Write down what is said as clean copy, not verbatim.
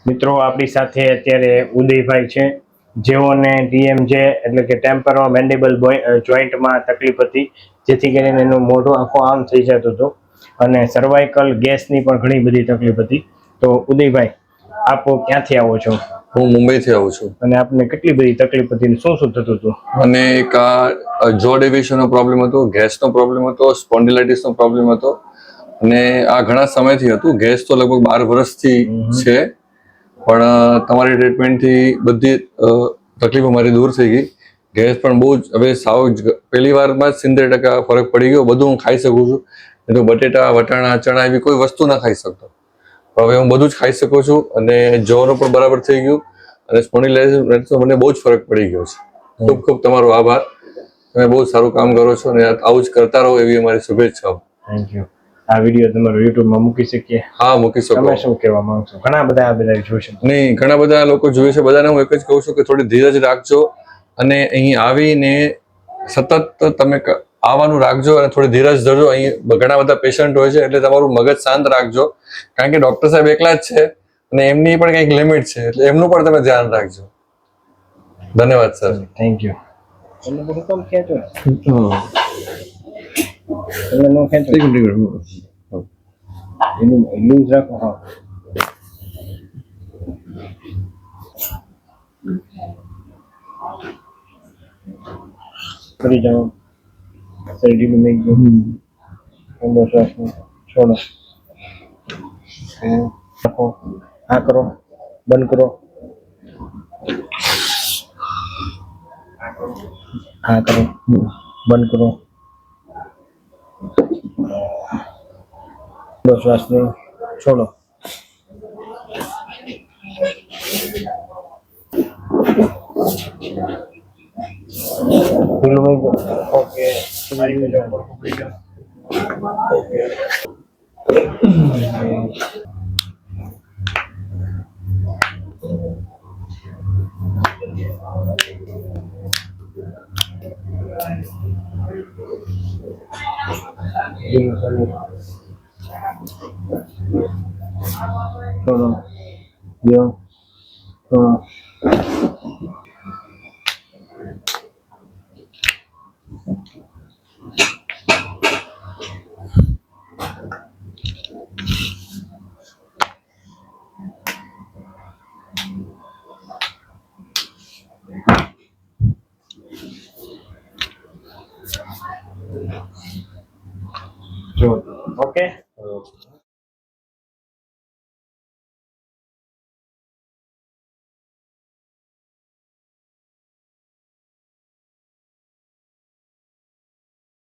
મિત્રો આપણી સાથે અત્યારે ઉદયભાઈ છે, જેઓને ટીએમજે એટલે કે ટેમ્પરો મેન્ડિબલ જોઈન્ટમાં તકલીફ હતી, જેથી કરીને એનું મોઢું આખું આમ થઈ જતું હતું અને સર્વાઇકલ ગેસની પણ ઘણી બધી તકલીફ હતી. તો ઉદયભાઈ, આપ ક્યાંથી આવો છો? હું મુંબઈથી આવું છું. અને આપને કેટલી બધી તકલીફ હતી, શું શું થતું હતું? મને એક જો ડેવિએશનનો પ્રોબ્લેમ હતો, ગેસનો પ્રોબ્લેમ હતો, સ્પોન્ડિલાઇટિસનો પ્રોબ્લેમ હતો અને આ ઘણા સમયથી હતું. ગેસ તો લગભગ 12 વર્ષથી છે, પણ તમારી ટ્રીટમેન્ટથી બધી તકલીફો મારી દૂર થઈ ગઈ. ગેસ પણ બહુ જ હવે સાવ પહેલી વારમાં જ 70% ફરક પડી ગયો. બધું હું ખાઈ શકું છું, નહીં તો બટેટા, વટાણા, ચણા એવી કોઈ વસ્તુ ના ખાઈ શકતો. હવે હું બધું જ ખાઈ શકું છું અને જોવાનું પણ બરાબર થઈ ગયું અને સ્પોન્ડિલાઇટિસ મને બહુ જ ફરક પડી ગયો છે. ખૂબ ખૂબ તમારો આભાર. તમે બહુ સારું કામ કરો છો અને આવું જ કરતા રહો એવી અમારી શુભેચ્છાઓ. Thank you. આ વિડીયો તમારો યુટ્યુબમાં મૂકી શકીએ? હા, મૂકી શકો. તમે શું કહેવા માંગશો? ઘણા બધા જોશે. નહીં, ઘણા બધા લોકો જોવે છે. બધાને હું એક જ કહું છું કે થોડી ધીરજ રાખજો અને અહીં આવીને સતત તમે આવવાનું રાખજો અને થોડી ધીરજ ધરજો. અહીં ઘણા બધા પેશન્ટ હોય છે, એટલે તમારું મગજ શાંત રાખજો, કારણ કે ડોક્ટર સાહેબ એકલા જ છે અને એમની પણ કંઈક લિમિટ છે, એટલે એમનું પણ તમે ધ્યાન રાખજો. ધન્યવાદ સર. Thank you. તમે બધું કામ ખેંચો. તમે નો ખેંચો. એનું લૂઝ રાખો. હા, કરી જાઓ. શરીર મેં ઊંડો શ્વાસ છોડો. રાખો. આ કરો, બંધ કરો. આ કરો, બંધ કરો. ઊંડો શ્વાસ છોડો. ઓકે. થોડો યો થોડો જો. ઓકે.